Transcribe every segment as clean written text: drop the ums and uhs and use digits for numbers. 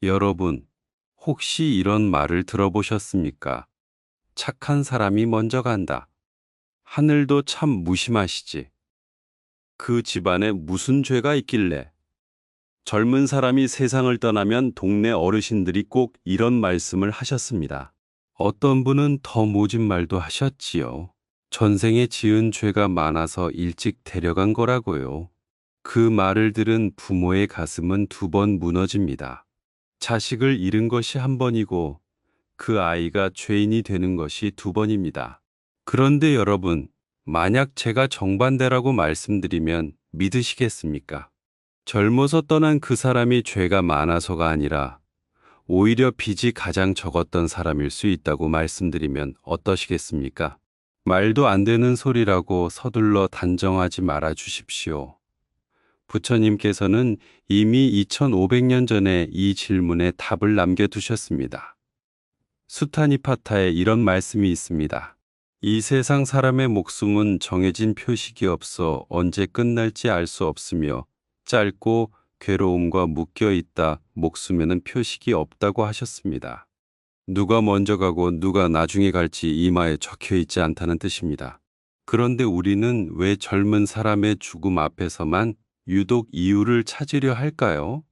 여러분, 혹시 이런 말을 들어보셨습니까? 착한 사람이 먼저 간다. 하늘도 참 무심하시지. 그 집안에 무슨 죄가 있길래? 젊은 사람이 세상을 떠나면 동네 어르신들이 꼭 이런 말씀을 하셨습니다. 어떤 분은 더 모진 말도 하셨지요. 전생에 지은 죄가 많아서 일찍 데려간 거라고요. 그 말을 들은 부모의 가슴은 두 번 무너집니다. 자식을 잃은 것이 한 번이고 그 아이가 죄인이 되는 것이 두 번입니다. 그런데 여러분, 만약 제가 정반대라고 말씀드리면 믿으시겠습니까? 젊어서 떠난 그 사람이 죄가 많아서가 아니라 오히려 빚이 가장 적었던 사람일 수 있다고 말씀드리면 어떠시겠습니까? 말도 안 되는 소리라고 서둘러 단정하지 말아 주십시오. 부처님께서는 이미 2500년 전에 이 질문에 답을 남겨두셨습니다. 수타니파타에 이런 말씀이 있습니다. 이 세상 사람의 목숨은 정해진 표식이 없어 언제 끝날지 알 수 없으며 짧고 괴로움과 묶여 있다. 목숨에는 표식이 없다고 하셨습니다. 누가 먼저 가고 누가 나중에 갈지 이마에 적혀 있지 않다는 뜻입니다. 그런데 우리는 왜 젊은 사람의 죽음 앞에서만 유독 이유를 찾으려 할까요?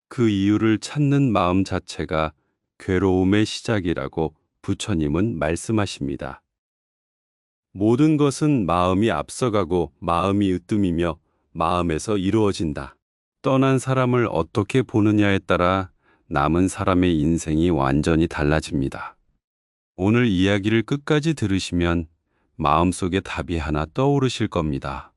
그 이유를 찾는 마음 자체가 괴로움의 시작이라고 부처님은 말씀하십니다. 모든 것은 마음이 앞서가고 마음이 으뜸이며 마음에서 이루어진다. 떠난 사람을 어떻게 보느냐에 따라 남은 사람의 인생이 완전히 달라집니다. 오늘 이야기를 끝까지 들으시면 마음속에 답이 하나 떠오르실 겁니다.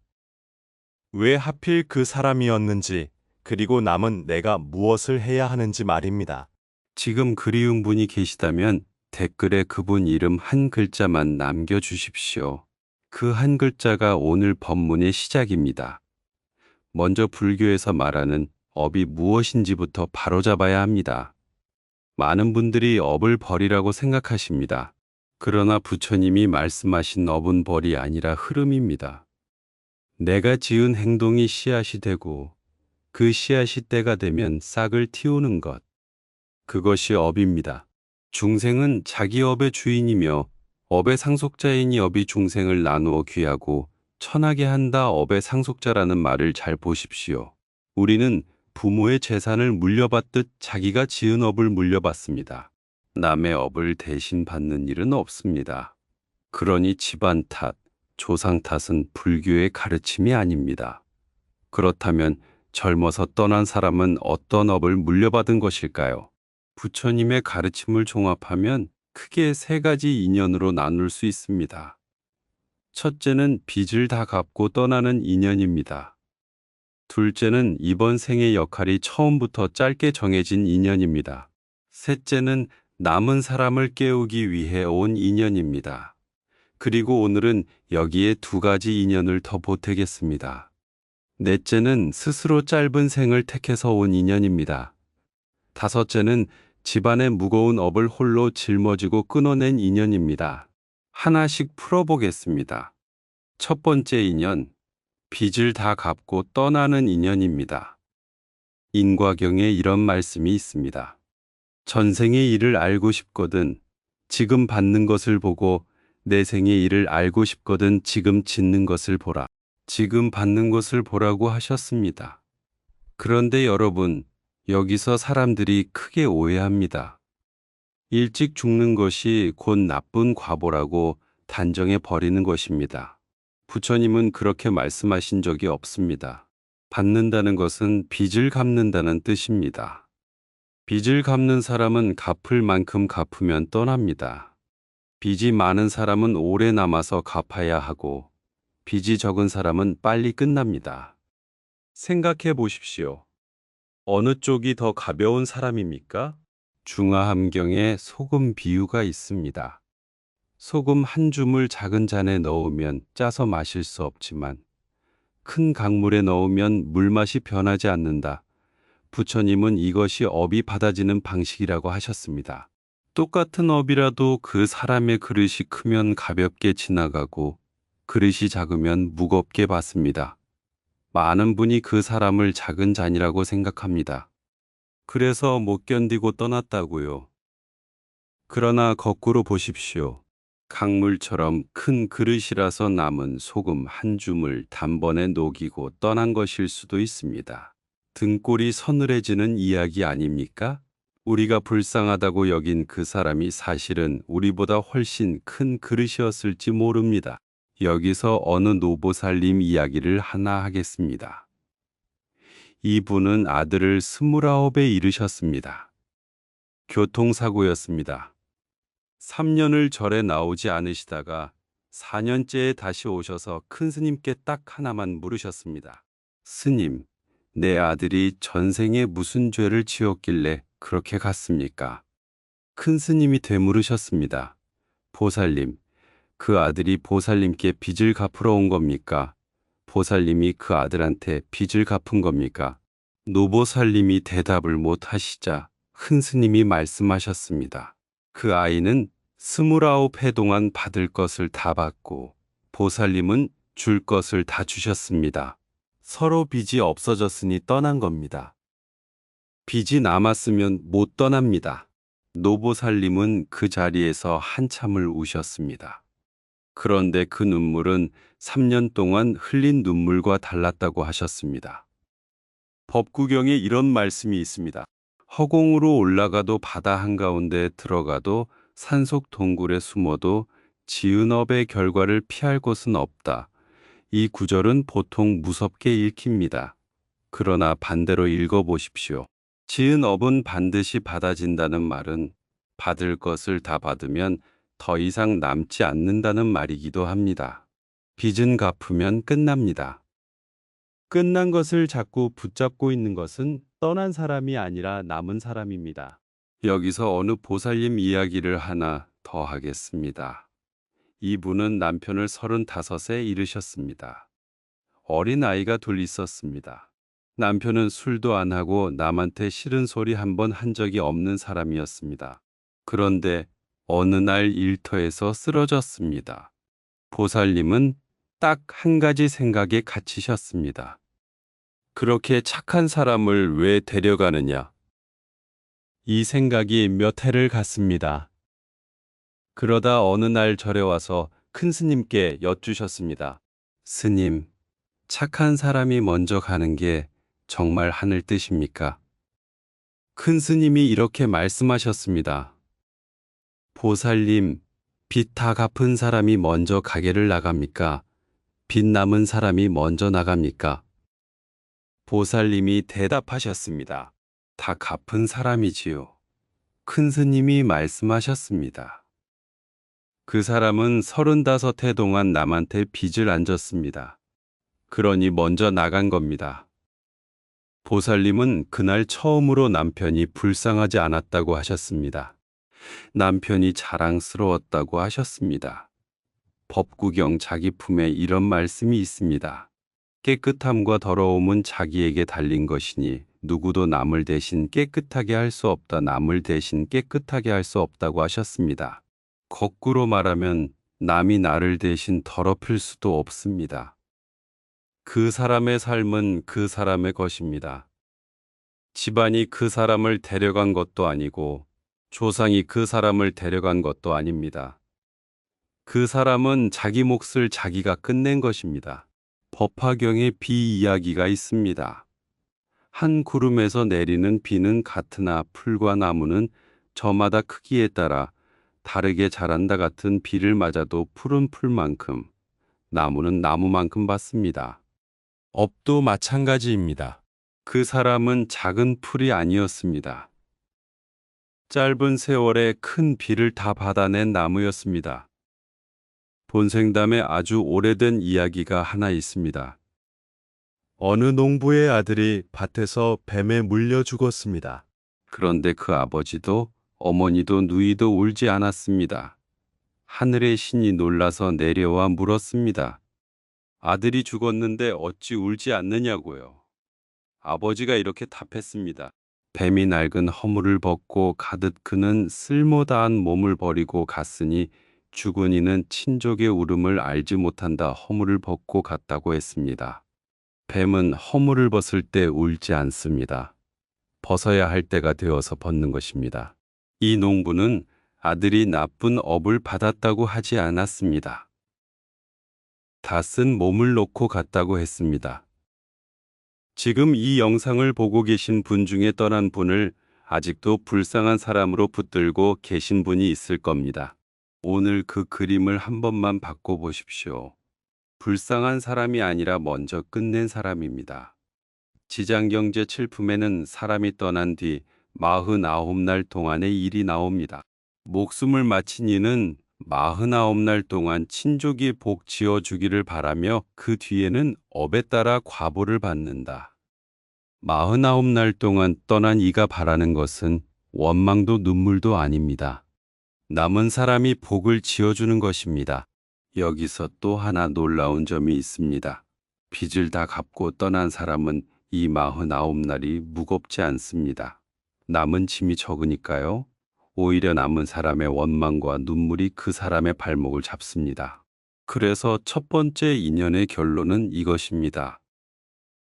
왜 하필 그 사람이었는지, 그리고 남은 내가 무엇을 해야 하는지 말입니다. 지금 그리운 분이 계시다면 댓글에 그분 이름 한 글자만 남겨주십시오. 그 한 글자가 오늘 법문의 시작입니다. 먼저 불교에서 말하는 업이 무엇인지부터 바로잡아야 합니다. 많은 분들이 업을 벌이라고 생각하십니다. 그러나 부처님이 말씀하신 업은 벌이 아니라 흐름입니다. 내가 지은 행동이 씨앗이 되고 그 씨앗이 때가 되면 싹을 틔우는 것. 그것이 업입니다. 중생은 자기 업의 주인이며 업의 상속자이니 업이 중생을 나누어 귀하고 천하게 한다. 업의 상속자라는 말을 잘 보십시오. 우리는 부모의 재산을 물려받듯 자기가 지은 업을 물려받습니다. 남의 업을 대신 받는 일은 없습니다. 그러니 집안 탓, 조상 탓은 불교의 가르침이 아닙니다. 그렇다면 젊어서 떠난 사람은 어떤 업을 물려받은 것일까요? 부처님의 가르침을 종합하면 크게 세 가지 인연으로 나눌 수 있습니다. 첫째는 빚을 다 갚고 떠나는 인연입니다. 둘째는 이번 생의 역할이 처음부터 짧게 정해진 인연입니다. 셋째는 남은 사람을 깨우기 위해 온 인연입니다. 그리고 오늘은 여기에 두 가지 인연을 더 보태겠습니다. 넷째는 스스로 짧은 생을 택해서 온 인연입니다. 다섯째는 집안의 무거운 업을 홀로 짊어지고 끊어낸 인연입니다. 하나씩 풀어보겠습니다. 첫 번째 인연, 빚을 다 갚고 떠나는 인연입니다. 인과경에 이런 말씀이 있습니다. 전생의 일을 알고 싶거든 지금 받는 것을 보고 내 생의 일을 알고 싶거든 지금 짓는 것을 보라. 지금 받는 것을 보라고 하셨습니다. 그런데 여러분, 여기서 사람들이 크게 오해합니다. 일찍 죽는 것이 곧 나쁜 과보라고 단정해 버리는 것입니다. 부처님은 그렇게 말씀하신 적이 없습니다. 받는다는 것은 빚을 갚는다는 뜻입니다. 빚을 갚는 사람은 갚을 만큼 갚으면 떠납니다. 빚이 많은 사람은 오래 남아서 갚아야 하고 빚이 적은 사람은 빨리 끝납니다. 생각해 보십시오. 어느 쪽이 더 가벼운 사람입니까? 중화함경에 소금 비유가 있습니다. 소금 한 줌을 작은 잔에 넣으면 짜서 마실 수 없지만 큰 강물에 넣으면 물맛이 변하지 않는다. 부처님은 이것이 업이 받아지는 방식이라고 하셨습니다. 똑같은 업이라도 그 사람의 그릇이 크면 가볍게 지나가고 그릇이 작으면 무겁게 받습니다. 많은 분이 그 사람을 작은 잔이라고 생각합니다. 그래서 못 견디고 떠났다고요. 그러나 거꾸로 보십시오. 강물처럼 큰 그릇이라서 남은 소금 한 줌을 단번에 녹이고 떠난 것일 수도 있습니다. 등골이 서늘해지는 이야기 아닙니까? 우리가 불쌍하다고 여긴 그 사람이 사실은 우리보다 훨씬 큰 그릇이었을지 모릅니다. 여기서 어느 노보살님 이야기를 하나 하겠습니다. 이분은 아들을 29에 잃으셨습니다. 교통사고였습니다. 3년을 절에 나오지 않으시다가 4년째에 다시 오셔서 큰 스님께 딱 하나만 물으셨습니다. 스님, 내 아들이 전생에 무슨 죄를 지었길래 그렇게 갔습니까? 큰 스님이 되물으셨습니다. 보살님, 그 아들이 보살님께 빚을 갚으러 온 겁니까? 보살님이 그 아들한테 빚을 갚은 겁니까? 노보살님이 대답을 못 하시자 큰 스님이 말씀하셨습니다. 그 아이는 29해 동안 받을 것을 다 받고 보살님은 줄 것을 다 주셨습니다. 서로 빚이 없어졌으니 떠난 겁니다. 빚이 남았으면 못 떠납니다. 노보살님은 그 자리에서 한참을 우셨습니다. 그런데 그 눈물은 3년 동안 흘린 눈물과 달랐다고 하셨습니다. 법구경에 이런 말씀이 있습니다. 허공으로 올라가도 바다 한가운데 들어가도 산속 동굴에 숨어도 지은 업의 결과를 피할 곳은 없다. 이 구절은 보통 무섭게 읽힙니다. 그러나 반대로 읽어보십시오. 지은 업은 반드시 받아진다는 말은 받을 것을 다 받으면 더 이상 남지 않는다는 말이기도 합니다. 빚은 갚으면 끝납니다. 끝난 것을 자꾸 붙잡고 있는 것은 떠난 사람이 아니라 남은 사람입니다. 여기서 어느 보살님 이야기를 하나 더 하겠습니다. 이분은 남편을 35에 잃으셨습니다. 어린 아이가 둘 있었습니다. 남편은 술도 안 하고 남한테 싫은 소리 한 번 한 적이 없는 사람이었습니다. 그런데 어느 날 일터에서 쓰러졌습니다. 보살님은 딱 한 가지 생각에 갇히셨습니다. 그렇게 착한 사람을 왜 데려가느냐? 이 생각이 몇 해를 갔습니다. 그러다 어느 날 절에 와서 큰 스님께 여쭈셨습니다. 스님, 착한 사람이 먼저 가는 게 정말 하늘 뜻입니까? 큰 스님이 이렇게 말씀하셨습니다. 보살님, 빚 다 갚은 사람이 먼저 가게를 나갑니까? 빚 남은 사람이 먼저 나갑니까? 보살님이 대답하셨습니다. 다 갚은 사람이지요. 큰 스님이 말씀하셨습니다. 그 사람은 35해 동안 남한테 빚을 안 졌습니다. 그러니 먼저 나간 겁니다. 보살님은 그날 처음으로 남편이 불쌍하지 않았다고 하셨습니다. 남편이 자랑스러웠다고 하셨습니다. 법구경 자기 품에 이런 말씀이 있습니다. 깨끗함과 더러움은 자기에게 달린 것이니 누구도 남을 대신 깨끗하게 할 수 없다. 남을 대신 깨끗하게 할 수 없다고 하셨습니다. 거꾸로 말하면 남이 나를 대신 더럽힐 수도 없습니다. 그 사람의 삶은 그 사람의 것입니다. 집안이 그 사람을 데려간 것도 아니고 조상이 그 사람을 데려간 것도 아닙니다. 그 사람은 자기 몫을 자기가 끝낸 것입니다. 법화경에 비 이야기가 있습니다. 한 구름에서 내리는 비는 같으나 풀과 나무는 저마다 크기에 따라 다르게 자란다. 같은 비를 맞아도 풀은 풀만큼, 나무는 나무만큼 받습니다. 업도 마찬가지입니다. 그 사람은 작은 풀이 아니었습니다. 짧은 세월에 큰 비를 다 받아낸 나무였습니다. 본생담에 아주 오래된 이야기가 하나 있습니다. 어느 농부의 아들이 밭에서 뱀에 물려 죽었습니다. 그런데 그 아버지도 어머니도 누이도 울지 않았습니다. 하늘의 신이 놀라서 내려와 물었습니다. 아들이 죽었는데 어찌 울지 않느냐고요. 아버지가 이렇게 답했습니다. 뱀이 낡은 허물을 벗고 가듯 그는 쓸모다한 몸을 버리고 갔으니 죽은 이는 친족의 울음을 알지 못한다. 허물을 벗고 갔다고 했습니다. 뱀은 허물을 벗을 때 울지 않습니다. 벗어야 할 때가 되어서 벗는 것입니다. 이 농부는 아들이 나쁜 업을 받았다고 하지 않았습니다. 다 쓴 몸을 놓고 갔다고 했습니다. 지금 이 영상을 보고 계신 분 중에 떠난 분을 아직도 불쌍한 사람으로 붙들고 계신 분이 있을 겁니다. 오늘 그 그림을 한 번만 바꿔보십시오. 불쌍한 사람이 아니라 먼저 끝낸 사람입니다. 지장경제 7품에는 사람이 떠난 뒤 49날 동안의 일이 나옵니다. 목숨을 마친 이는 49날 동안 친족이 복 지어주기를 바라며 그 뒤에는 업에 따라 과보를 받는다. 49날 동안 떠난 이가 바라는 것은 원망도 눈물도 아닙니다. 남은 사람이 복을 지어주는 것입니다. 여기서 또 하나 놀라운 점이 있습니다. 빚을 다 갚고 떠난 사람은 이 49날이 무겁지 않습니다. 남은 짐이 적으니까요. 오히려 남은 사람의 원망과 눈물이 그 사람의 발목을 잡습니다. 그래서 첫 번째 인연의 결론은 이것입니다.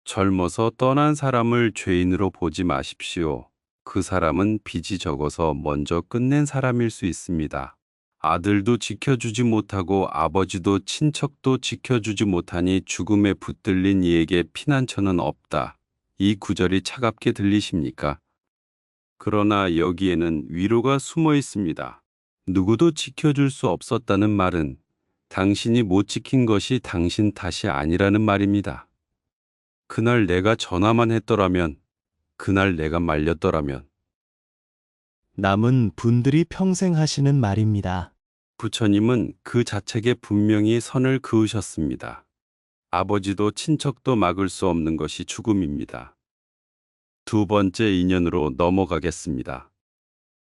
젊어서 떠난 사람을 죄인으로 보지 마십시오. 그 사람은 빚이 적어서 먼저 끝낸 사람일 수 있습니다. 아들도 지켜주지 못하고 아버지도 친척도 지켜주지 못하니 죽음에 붙들린 이에게 피난처는 없다. 이 구절이 차갑게 들리십니까? 그러나 여기에는 위로가 숨어 있습니다. 누구도 지켜줄 수 없었다는 말은 당신이 못 지킨 것이 당신 탓이 아니라는 말입니다. 그날 내가 전화만 했더라면, 그날 내가 말렸더라면. 남은 분들이 평생 하시는 말입니다. 부처님은 그 자책에 분명히 선을 그으셨습니다. 아버지도 친척도 막을 수 없는 것이 죽음입니다. 두 번째 인연으로 넘어가겠습니다.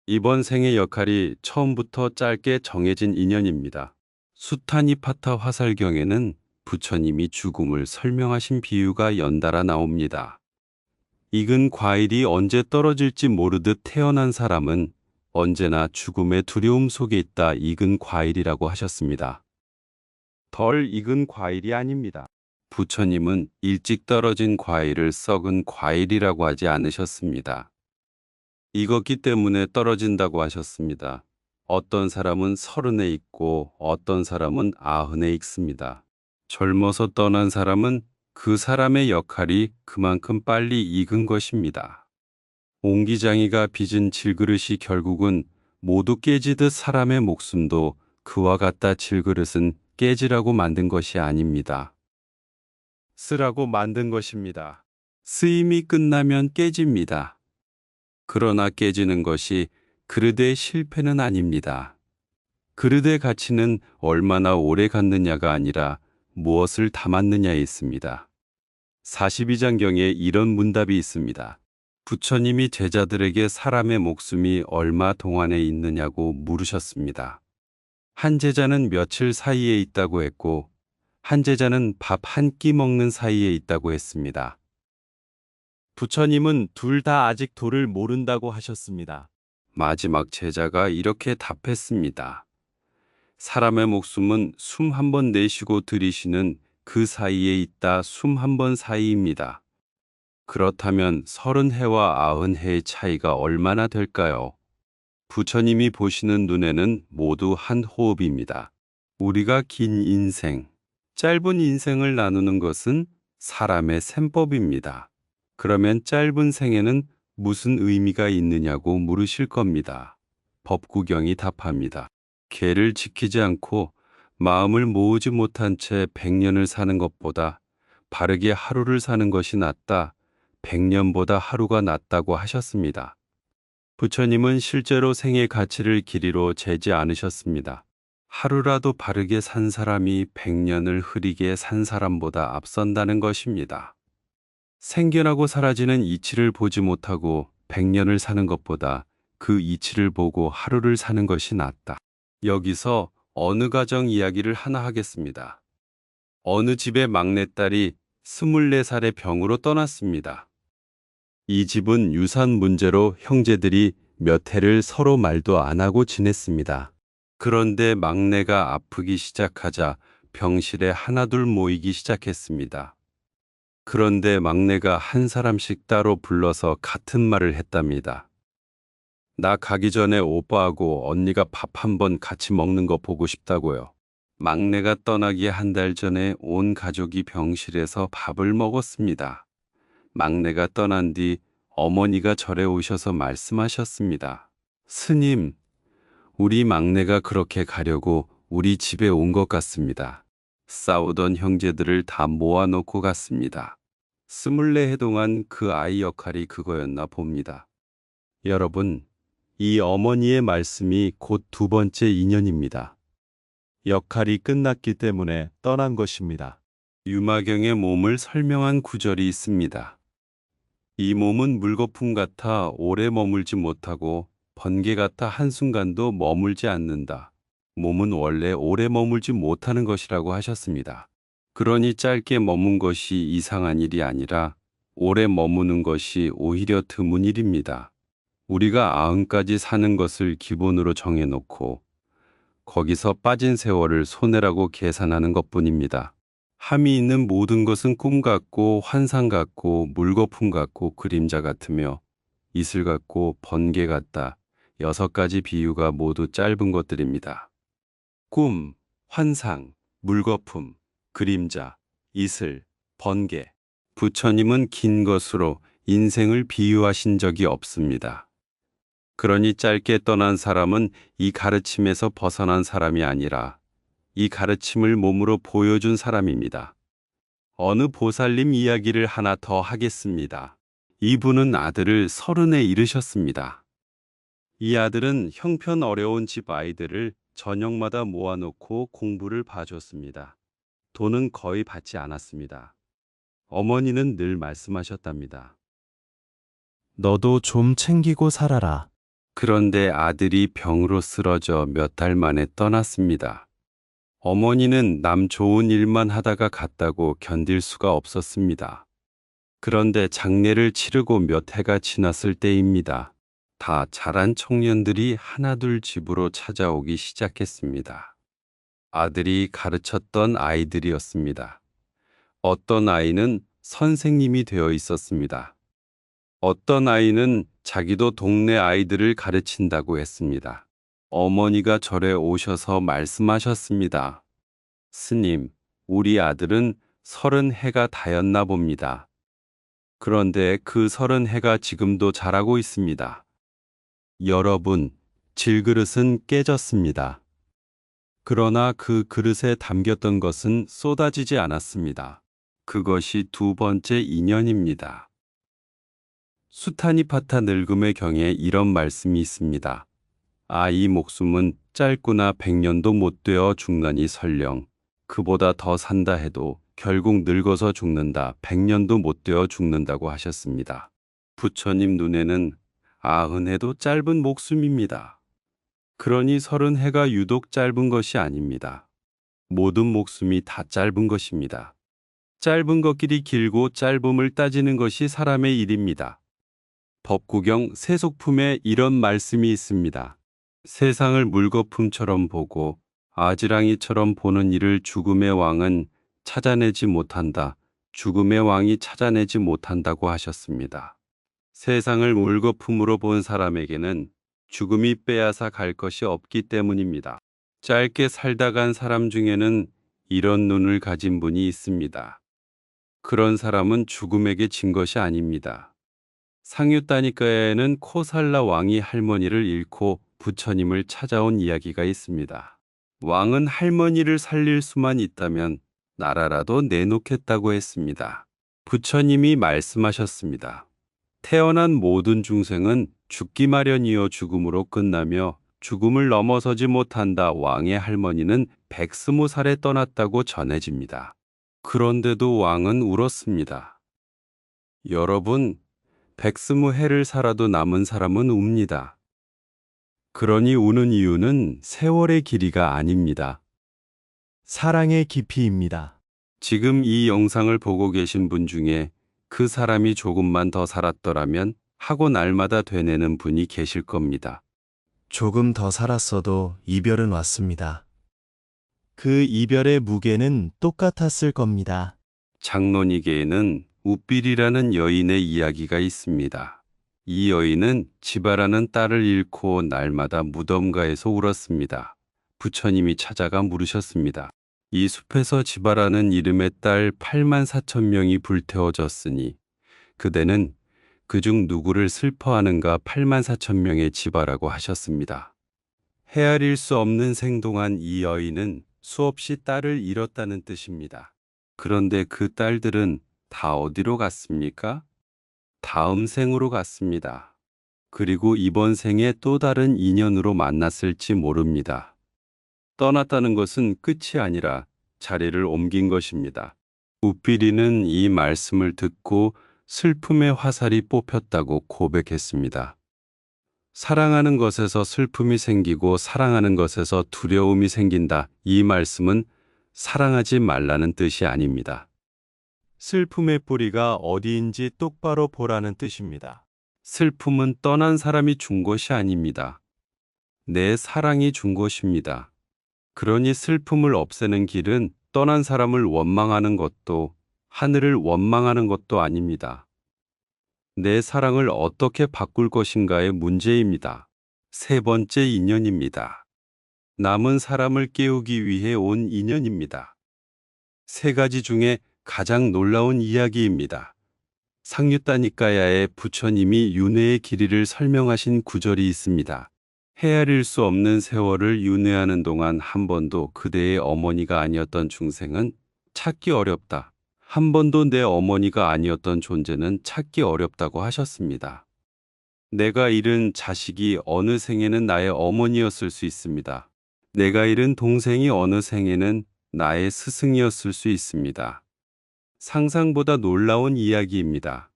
이번 생의 역할이 처음부터 짧게 정해진 인연입니다. 수타니파타 화살경에는 부처님이 죽음을 설명하신 비유가 연달아 나옵니다. 익은 과일이 언제 떨어질지 모르듯 태어난 사람은 언제나 죽음의 두려움 속에 있다. 익은 과일이라고 하셨습니다. 덜 익은 과일이 아닙니다. 부처님은 일찍 떨어진 과일을 썩은 과일이라고 하지 않으셨습니다. 익었기 때문에 떨어진다고 하셨습니다. 어떤 사람은 30에 익고 어떤 사람은 90에 익습니다. 젊어서 떠난 사람은 그 사람의 역할이 그만큼 빨리 익은 것입니다. 옹기장이가 빚은 질그릇이 결국은 모두 깨지듯 사람의 목숨도 그와 같다. 질그릇은 깨지라고 만든 것이 아닙니다. 쓰라고 만든 것입니다. 쓰임이 끝나면 깨집니다. 그러나 깨지는 것이 그릇의 실패는 아닙니다. 그릇의 가치는 얼마나 오래 갔느냐가 아니라 무엇을 담았느냐에 있습니다. 42장경에 이런 문답이 있습니다. 부처님이 제자들에게 사람의 목숨이 얼마 동안에 있느냐고 물으셨습니다. 한 제자는 며칠 사이에 있다고 했고 한 제자는 밥 한 끼 먹는 사이에 있다고 했습니다. 부처님은 둘 다 아직 도를 모른다고 하셨습니다. 마지막 제자가 이렇게 답했습니다. 사람의 목숨은 숨 한 번 내쉬고 들이쉬는 그 사이에 있다. 숨 한 번 사이입니다. 그렇다면 30해와 90해의 차이가 얼마나 될까요? 부처님이 보시는 눈에는 모두 한 호흡입니다. 우리가 긴 인생, 짧은 인생을 나누는 것은 사람의 셈법입니다. 그러면 짧은 생에는 무슨 의미가 있느냐고 물으실 겁니다. 법구경이 답합니다. 계를 지키지 않고 마음을 모으지 못한 채 100년을 사는 것보다 바르게 하루를 사는 것이 낫다. 100년보다 하루가 낫다고 하셨습니다. 부처님은 실제로 생의 가치를 길이로 재지 않으셨습니다. 하루라도 바르게 산 사람이 100년을 흐리게 산 사람보다 앞선다는 것입니다. 생겨나고 사라지는 이치를 보지 못하고 100년을 사는 것보다 그 이치를 보고 하루를 사는 것이 낫다. 여기서 어느 가정 이야기를 하나 하겠습니다. 어느 집의 막내딸이 24살의 병으로 떠났습니다. 이 집은 유산 문제로 형제들이 몇 해를 서로 말도 안 하고 지냈습니다. 그런데 막내가 아프기 시작하자 병실에 하나둘 모이기 시작했습니다. 그런데 막내가 한 사람씩 따로 불러서 같은 말을 했답니다. 나 가기 전에 오빠하고 언니가 밥 한번 같이 먹는 거 보고 싶다고요. 막내가 떠나기 한 달 전에 온 가족이 병실에서 밥을 먹었습니다. 막내가 떠난 뒤 어머니가 절에 오셔서 말씀하셨습니다. 스님, 우리 막내가 그렇게 가려고 우리 집에 온 것 같습니다. 싸우던 형제들을 다 모아놓고 갔습니다. 24해 동안 그 아이 역할이 그거였나 봅니다. 여러분, 이 어머니의 말씀이 곧 두 번째 인연입니다. 역할이 끝났기 때문에 떠난 것입니다. 유마경의 몸을 설명한 구절이 있습니다. 이 몸은 물거품 같아 오래 머물지 못하고 번개 같아 한순간도 머물지 않는다. 몸은 원래 오래 머물지 못하는 것이라고 하셨습니다. 그러니 짧게 머문 것이 이상한 일이 아니라 오래 머무는 것이 오히려 드문 일입니다. 우리가 90까지 사는 것을 기본으로 정해놓고 거기서 빠진 세월을 손해라고 계산하는 것뿐입니다. 함이 있는 모든 것은 꿈 같고 환상 같고 물거품 같고 그림자 같으며 이슬 같고 번개 같다. 6가지 비유가 모두 짧은 것들입니다. 꿈, 환상, 물거품, 그림자, 이슬, 번개. 부처님은 긴 것으로 인생을 비유하신 적이 없습니다. 그러니 짧게 떠난 사람은 이 가르침에서 벗어난 사람이 아니라 이 가르침을 몸으로 보여준 사람입니다. 어느 보살님 이야기를 하나 더 하겠습니다. 이분은 아들을 30에 잃으셨습니다. 이 아들은 형편 어려운 집 아이들을 저녁마다 모아놓고 공부를 봐줬습니다. 돈은 거의 받지 않았습니다. 어머니는 늘 말씀하셨답니다. 너도 좀 챙기고 살아라. 그런데 아들이 병으로 쓰러져 몇 달 만에 떠났습니다. 어머니는 남 좋은 일만 하다가 갔다고 견딜 수가 없었습니다. 그런데 장례를 치르고 몇 해가 지났을 때입니다. 다 자란 청년들이 하나둘 집으로 찾아오기 시작했습니다. 아들이 가르쳤던 아이들이었습니다. 어떤 아이는 선생님이 되어 있었습니다. 어떤 아이는 자기도 동네 아이들을 가르친다고 했습니다. 어머니가 절에 오셔서 말씀하셨습니다. 스님, 우리 아들은 30해가 다였나 봅니다. 그런데 그 30해가 지금도 자라고 있습니다. 여러분, 질그릇은 깨졌습니다. 그러나 그 그릇에 담겼던 것은 쏟아지지 않았습니다. 그것이 두 번째 인연입니다. 수타니파타 늙음의 경에 이런 말씀이 있습니다. 이 목숨은 짧구나 100년도 못 되어 죽나니 설령 그보다 더 산다 해도 결국 늙어서 죽는다 100년도 못 되어 죽는다고 하셨습니다. 부처님 눈에는 90해도 짧은 목숨입니다. 그러니 30해가 유독 짧은 것이 아닙니다. 모든 목숨이 다 짧은 것입니다. 짧은 것끼리 길고 짧음을 따지는 것이 사람의 일입니다. 법구경 세속품에 이런 말씀이 있습니다. 세상을 물거품처럼 보고 아지랑이처럼 보는 이를 죽음의 왕은 찾아내지 못한다. 죽음의 왕이 찾아내지 못한다고 하셨습니다. 세상을 물거품으로 본 사람에게는 죽음이 빼앗아 갈 것이 없기 때문입니다. 짧게 살다 간 사람 중에는 이런 눈을 가진 분이 있습니다. 그런 사람은 죽음에게 진 것이 아닙니다. 상유따니까에는 코살라 왕이 할머니를 잃고 부처님을 찾아온 이야기가 있습니다. 왕은 할머니를 살릴 수만 있다면 나라라도 내놓겠다고 했습니다. 부처님이 말씀하셨습니다. 태어난 모든 중생은 죽기 마련이요 죽음으로 끝나며 죽음을 넘어서지 못한다. 왕의 할머니는 120살에 떠났다고 전해집니다. 그런데도 왕은 울었습니다. 여러분, 120해를 살아도 남은 사람은 웁니다. 그러니 우는 이유는 세월의 길이가 아닙니다. 사랑의 깊이입니다. 지금 이 영상을 보고 계신 분 중에 그 사람이 조금만 더 살았더라면 하고 날마다 되뇌는 분이 계실 겁니다. 조금 더 살았어도 이별은 왔습니다. 그 이별의 무게는 똑같았을 겁니다. 장론이계에는 우삘이라는 여인의 이야기가 있습니다. 이 여인은 지바라는 딸을 잃고 날마다 무덤가에서 울었습니다. 부처님이 찾아가 물으셨습니다. 이 숲에서 지바라는 이름의 딸 8만 4천 명이 불태워졌으니 그대는 그중 누구를 슬퍼하는가 8만 4천 명의 지바라고 하셨습니다. 헤아릴 수 없는 생동한 이 여인은 수없이 딸을 잃었다는 뜻입니다. 그런데 그 딸들은 다 어디로 갔습니까? 다음 생으로 갔습니다. 그리고 이번 생에 또 다른 인연으로 만났을지 모릅니다. 떠났다는 것은 끝이 아니라 자리를 옮긴 것입니다. 우삘이는 이 말씀을 듣고 슬픔의 화살이 뽑혔다고 고백했습니다. 사랑하는 것에서 슬픔이 생기고 사랑하는 것에서 두려움이 생긴다. 이 말씀은 사랑하지 말라는 뜻이 아닙니다. 슬픔의 뿌리가 어디인지 똑바로 보라는 뜻입니다. 슬픔은 떠난 사람이 준 것이 아닙니다. 내 사랑이 준 것입니다. 그러니 슬픔을 없애는 길은 떠난 사람을 원망하는 것도 하늘을 원망하는 것도 아닙니다. 내 사랑을 어떻게 바꿀 것인가의 문제입니다. 세 번째 인연입니다. 남은 사람을 깨우기 위해 온 인연입니다. 세 가지 중에 가장 놀라운 이야기입니다. 상유따니까야의 부처님이 윤회의 길이를 설명하신 구절이 있습니다. 헤아릴 수 없는 세월을 윤회하는 동안 한 번도 그대의 어머니가 아니었던 중생은 찾기 어렵다. 한 번도 내 어머니가 아니었던 존재는 찾기 어렵다고 하셨습니다. 내가 잃은 자식이 어느 생에는 나의 어머니였을 수 있습니다. 내가 잃은 동생이 어느 생에는 나의 스승이었을 수 있습니다. 상상보다 놀라운 이야기입니다.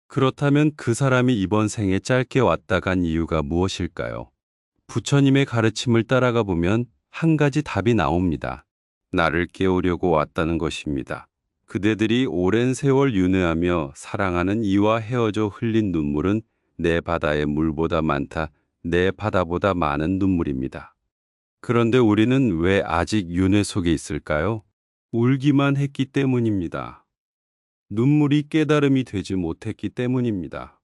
그렇다면 그 사람이 이번 생에 짧게 왔다 간 이유가 무엇일까요? 부처님의 가르침을 따라가 보면 한 가지 답이 나옵니다. 나를 깨우려고 왔다는 것입니다. 그대들이 오랜 세월 윤회하며 사랑하는 이와 헤어져 흘린 눈물은 내 바다의 물보다 많다. 내 바다보다 많은 눈물입니다. 그런데 우리는 왜 아직 윤회 속에 있을까요? 울기만 했기 때문입니다. 눈물이 깨달음이 되지 못했기 때문입니다.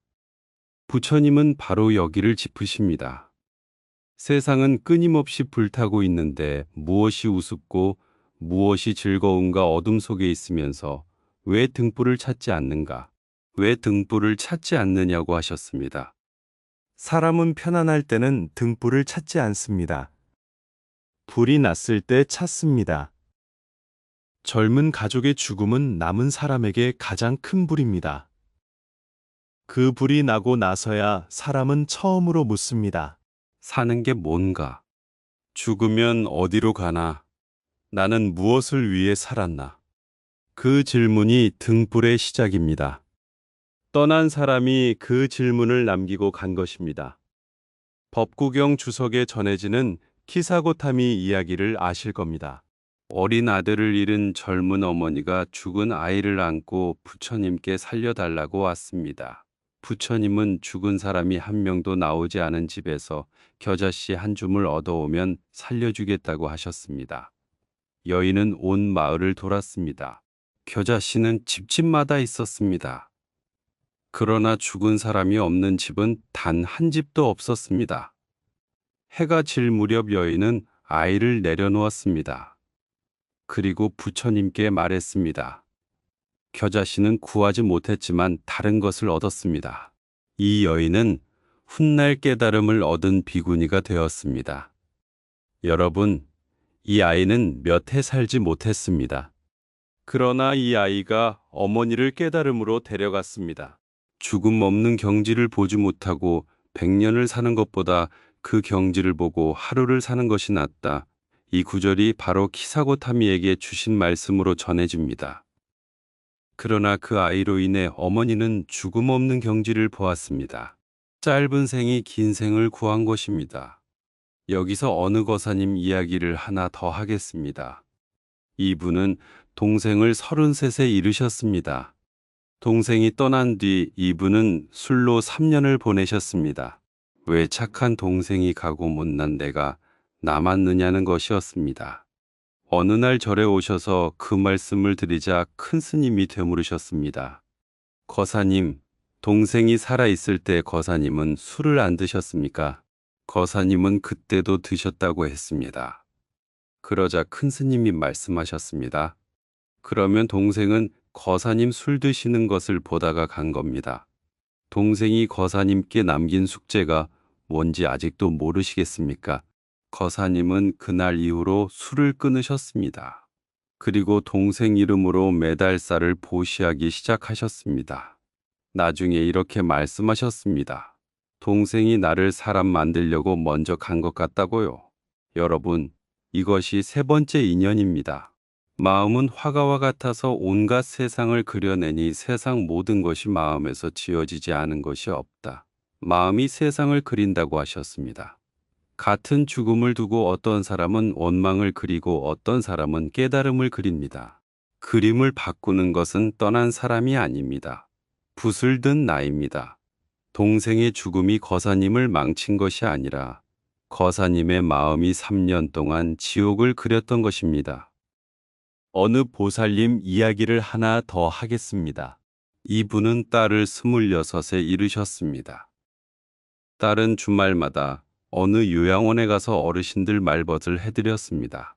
부처님은 바로 여기를 짚으십니다. 세상은 끊임없이 불타고 있는데 무엇이 우습고 무엇이 즐거운가 어둠 속에 있으면서 왜 등불을 찾지 않는가? 왜 등불을 찾지 않느냐고 하셨습니다. 사람은 편안할 때는 등불을 찾지 않습니다. 불이 났을 때 찾습니다. 젊은 가족의 죽음은 남은 사람에게 가장 큰 불입니다. 그 불이 나고 나서야 사람은 처음으로 묻습니다. 사는 게 뭔가? 죽으면 어디로 가나? 나는 무엇을 위해 살았나? 그 질문이 등불의 시작입니다. 떠난 사람이 그 질문을 남기고 간 것입니다. 법구경 주석에 전해지는 키사고타미 이야기를 아실 겁니다. 어린 아들을 잃은 젊은 어머니가 죽은 아이를 안고 부처님께 살려달라고 왔습니다. 부처님은 죽은 사람이 한 명도 나오지 않은 집에서 겨자씨 한 줌을 얻어오면 살려주겠다고 하셨습니다. 여인은 온 마을을 돌았습니다. 겨자씨는 집집마다 있었습니다. 그러나 죽은 사람이 없는 집은 단 한 집도 없었습니다. 해가 질 무렵 여인은 아이를 내려놓았습니다. 그리고 부처님께 말했습니다. 겨자씨는 구하지 못했지만 다른 것을 얻었습니다. 이 여인은 훗날 깨달음을 얻은 비구니가 되었습니다. 여러분, 이 아이는 몇 해 살지 못했습니다. 그러나 이 아이가 어머니를 깨달음으로 데려갔습니다. 죽음 없는 경지를 보지 못하고 100년을 사는 것보다 그 경지를 보고 하루를 사는 것이 낫다. 이 구절이 바로 키사고타미에게 주신 말씀으로 전해집니다. 그러나 그 아이로 인해 어머니는 죽음 없는 경지를 보았습니다. 짧은 생이 긴 생을 구한 것입니다. 여기서 어느 거사님 이야기를 하나 더 하겠습니다. 이분은 동생을 33세 잃으셨습니다. 동생이 떠난 뒤 이분은 술로 3년을 보내셨습니다. 왜 착한 동생이 가고 못난 내가 남았느냐는 것이었습니다. 어느 날 절에 오셔서 그 말씀을 드리자 큰 스님이 되물으셨습니다. 거사님, 동생이 살아있을 때 거사님은 술을 안 드셨습니까? 거사님은 그때도 드셨다고 했습니다. 그러자 큰 스님이 말씀하셨습니다. 그러면 동생은 거사님 술 드시는 것을 보다가 간 겁니다. 동생이 거사님께 남긴 숙제가 뭔지 아직도 모르시겠습니까? 거사님은 그날 이후로 술을 끊으셨습니다. 그리고 동생 이름으로 매달 쌀을 보시하기 시작하셨습니다. 나중에 이렇게 말씀하셨습니다. 동생이 나를 사람 만들려고 먼저 간 것 같다고요. 여러분, 이것이 세 번째 인연입니다. 마음은 화가와 같아서 온갖 세상을 그려내니 세상 모든 것이 마음에서 지어지지 않은 것이 없다. 마음이 세상을 그린다고 하셨습니다. 같은 죽음을 두고 어떤 사람은 원망을 그리고 어떤 사람은 깨달음을 그립니다. 그림을 바꾸는 것은 떠난 사람이 아닙니다. 붓을 든 나입니다. 동생의 죽음이 거사님을 망친 것이 아니라 거사님의 마음이 3년 동안 지옥을 그렸던 것입니다. 어느 보살님 이야기를 하나 더 하겠습니다. 이분은 딸을 26에 잃으셨습니다. 딸은 주말마다 어느 요양원에 가서 어르신들 말벗을 해드렸습니다.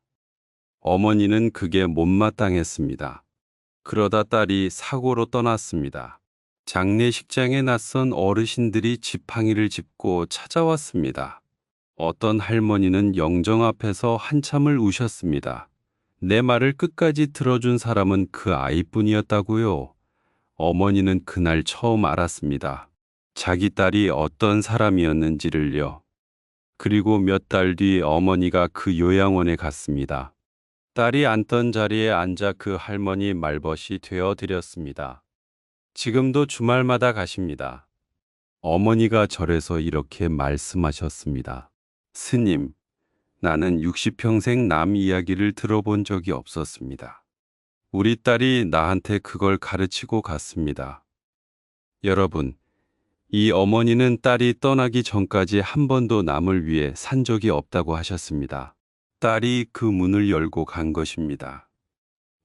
어머니는 그게 못마땅했습니다. 그러다 딸이 사고로 떠났습니다. 장례식장에 낯선 어르신들이 지팡이를 짚고 찾아왔습니다. 어떤 할머니는 영정 앞에서 한참을 우셨습니다. 내 말을 끝까지 들어준 사람은 그 아이뿐이었다고요. 어머니는 그날 처음 알았습니다. 자기 딸이 어떤 사람이었는지를요. 그리고 몇 달 뒤 어머니가 그 요양원에 갔습니다. 딸이 앉던 자리에 앉아 그 할머니 말벗이 되어 드렸습니다. 지금도 주말마다 가십니다. 어머니가 절에서 이렇게 말씀하셨습니다. 스님, 나는 60평생 남 이야기를 들어본 적이 없었습니다. 우리 딸이 나한테 그걸 가르치고 갔습니다. 여러분, 이 어머니는 딸이 떠나기 전까지 한 번도 남을 위해 산 적이 없다고 하셨습니다. 딸이 그 문을 열고 간 것입니다.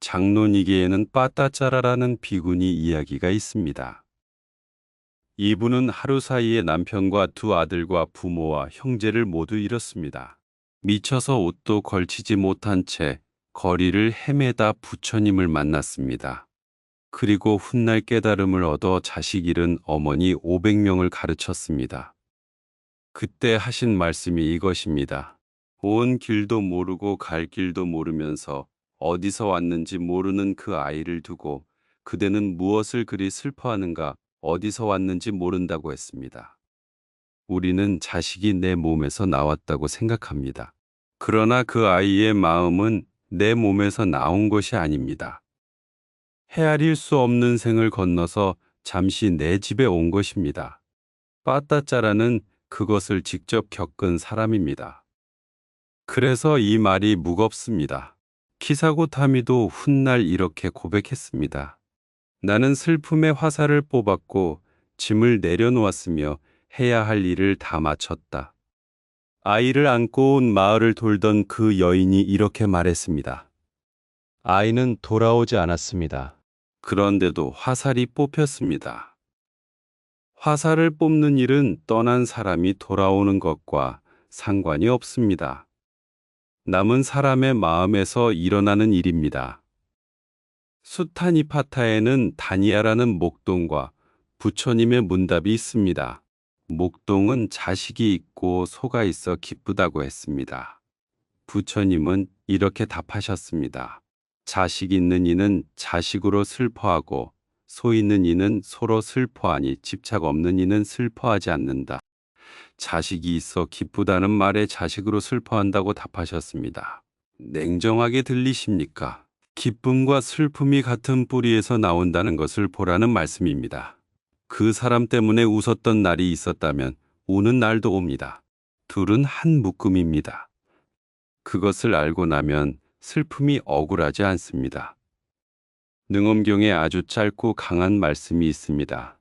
장론이계에는 빠따짜라라는 비구니 이야기가 있습니다. 이분은 하루 사이에 남편과 두 아들과 부모와 형제를 모두 잃었습니다. 미쳐서 옷도 걸치지 못한 채 거리를 헤매다 부처님을 만났습니다. 그리고 훗날 깨달음을 얻어 자식 잃은 어머니 500명을 가르쳤습니다. 그때 하신 말씀이 이것입니다. 온 길도 모르고 갈 길도 모르면서 어디서 왔는지 모르는 그 아이를 두고 그대는 무엇을 그리 슬퍼하는가, 어디서 왔는지 모른다고 했습니다. 우리는 자식이 내 몸에서 나왔다고 생각합니다. 그러나 그 아이의 마음은 내 몸에서 나온 것이 아닙니다. 헤아릴 수 없는 생을 건너서 잠시 내 집에 온 것입니다. 빠따짜라는 그것을 직접 겪은 사람입니다. 그래서 이 말이 무겁습니다. 키사고 타미도 훗날 이렇게 고백했습니다. 나는 슬픔의 화살을 뽑았고 짐을 내려놓았으며 해야 할 일을 다 마쳤다. 아이를 안고 온 마을을 돌던 그 여인이 이렇게 말했습니다. 아이는 돌아오지 않았습니다. 그런데도 화살이 뽑혔습니다. 화살을 뽑는 일은 떠난 사람이 돌아오는 것과 상관이 없습니다. 남은 사람의 마음에서 일어나는 일입니다. 수타니파타에는 다니아라는 목동과 부처님의 문답이 있습니다. 목동은 자식이 있고 소가 있어 기쁘다고 했습니다. 부처님은 이렇게 답하셨습니다. 자식 있는 이는 자식으로 슬퍼하고 소 있는 이는 소로 슬퍼하니 집착 없는 이는 슬퍼하지 않는다. 자식이 있어 기쁘다는 말에 자식으로 슬퍼한다고 답하셨습니다. 냉정하게 들리십니까? 기쁨과 슬픔이 같은 뿌리에서 나온다는 것을 보라는 말씀입니다. 그 사람 때문에 웃었던 날이 있었다면 우는 날도 옵니다. 둘은 한 묶음입니다. 그것을 알고 나면 슬픔이 억울하지 않습니다. 능엄경에 아주 짧고 강한 말씀이 있습니다.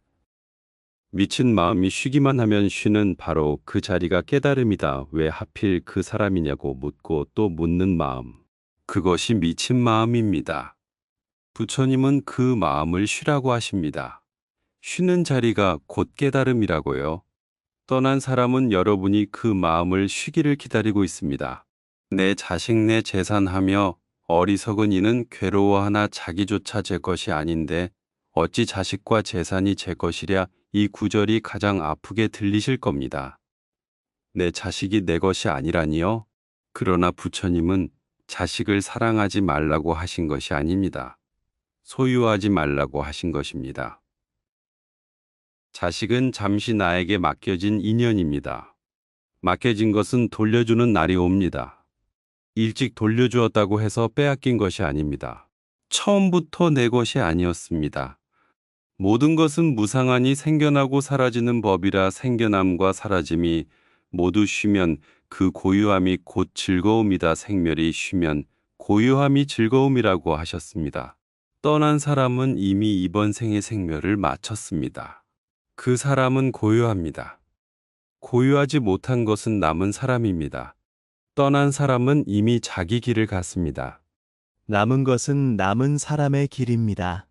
미친 마음이 쉬기만 하면 쉬는 바로 그 자리가 깨달음이다. 왜 하필 그 사람이냐고 묻고 또 묻는 마음. 그것이 미친 마음입니다. 부처님은 그 마음을 쉬라고 하십니다. 쉬는 자리가 곧 깨달음이라고요. 떠난 사람은 여러분이 그 마음을 쉬기를 기다리고 있습니다. 내 자식 내 재산하며 어리석은 이는 괴로워하나 자기조차 제 것이 아닌데 어찌 자식과 재산이 제 것이랴. 이 구절이 가장 아프게 들리실 겁니다. 내 자식이 내 것이 아니라니요? 그러나 부처님은 자식을 사랑하지 말라고 하신 것이 아닙니다. 소유하지 말라고 하신 것입니다. 자식은 잠시 나에게 맡겨진 인연입니다. 맡겨진 것은 돌려주는 날이 옵니다. 일찍 돌려주었다고 해서 빼앗긴 것이 아닙니다. 처음부터 내 것이 아니었습니다. 모든 것은 무상하니 생겨나고 사라지는 법이라 생겨남과 사라짐이 모두 쉬면 그 고유함이 곧 즐거움이다. 생멸이 쉬면 고유함이 즐거움이라고 하셨습니다. 떠난 사람은 이미 이번 생의 생멸을 마쳤습니다. 그 사람은 고요합니다. 고요하지 못한 것은 남은 사람입니다. 떠난 사람은 이미 자기 길을 갔습니다. 남은 것은 남은 사람의 길입니다.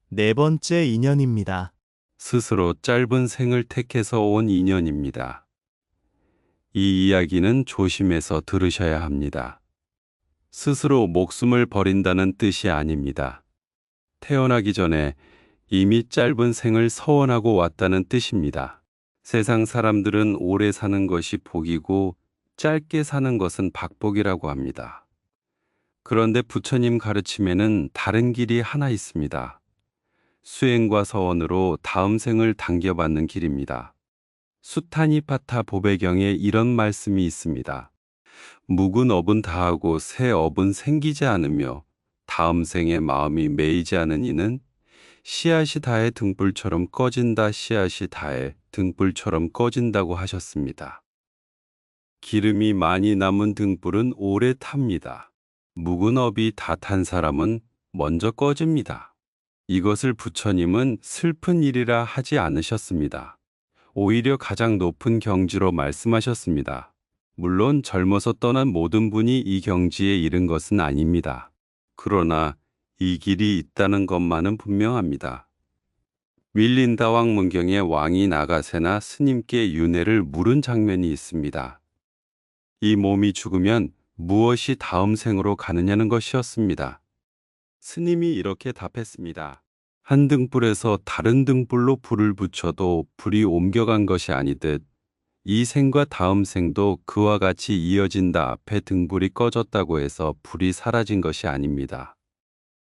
네 번째 인연입니다. 스스로 짧은 생을 택해서 온 인연입니다. 이 이야기는 조심해서 들으셔야 합니다. 스스로 목숨을 버린다는 뜻이 아닙니다. 태어나기 전에 이미 짧은 생을 서원하고 왔다는 뜻입니다. 세상 사람들은 오래 사는 것이 복이고 짧게 사는 것은 박복이라고 합니다. 그런데 부처님 가르침에는 다른 길이 하나 있습니다. 수행과 서원으로 다음 생을 당겨받는 길입니다. 수타니파타 보배경에 이런 말씀이 있습니다. 묵은 업은 다하고 새 업은 생기지 않으며 다음 생에 마음이 매이지 않은 이는 씨앗이 다해 등불처럼 꺼진다. 씨앗이 다해 등불처럼 꺼진다고 하셨습니다. 기름이 많이 남은 등불은 오래 탑니다. 묵은 업이 다 탄 사람은 먼저 꺼집니다. 이것을 부처님은 슬픈 일이라 하지 않으셨습니다. 오히려 가장 높은 경지로 말씀하셨습니다. 물론 젊어서 떠난 모든 분이 이 경지에 이른 것은 아닙니다. 그러나 이 길이 있다는 것만은 분명합니다. 윌린다왕 문경에 왕이 나가세나 스님께 윤회를 물은 장면이 있습니다. 이 몸이 죽으면 무엇이 다음 생으로 가느냐는 것이었습니다. 스님이 이렇게 답했습니다. 한 등불에서 다른 등불로 불을 붙여도 불이 옮겨간 것이 아니듯 이 생과 다음 생도 그와 같이 이어진다. 앞에 등불이 꺼졌다고 해서 불이 사라진 것이 아닙니다.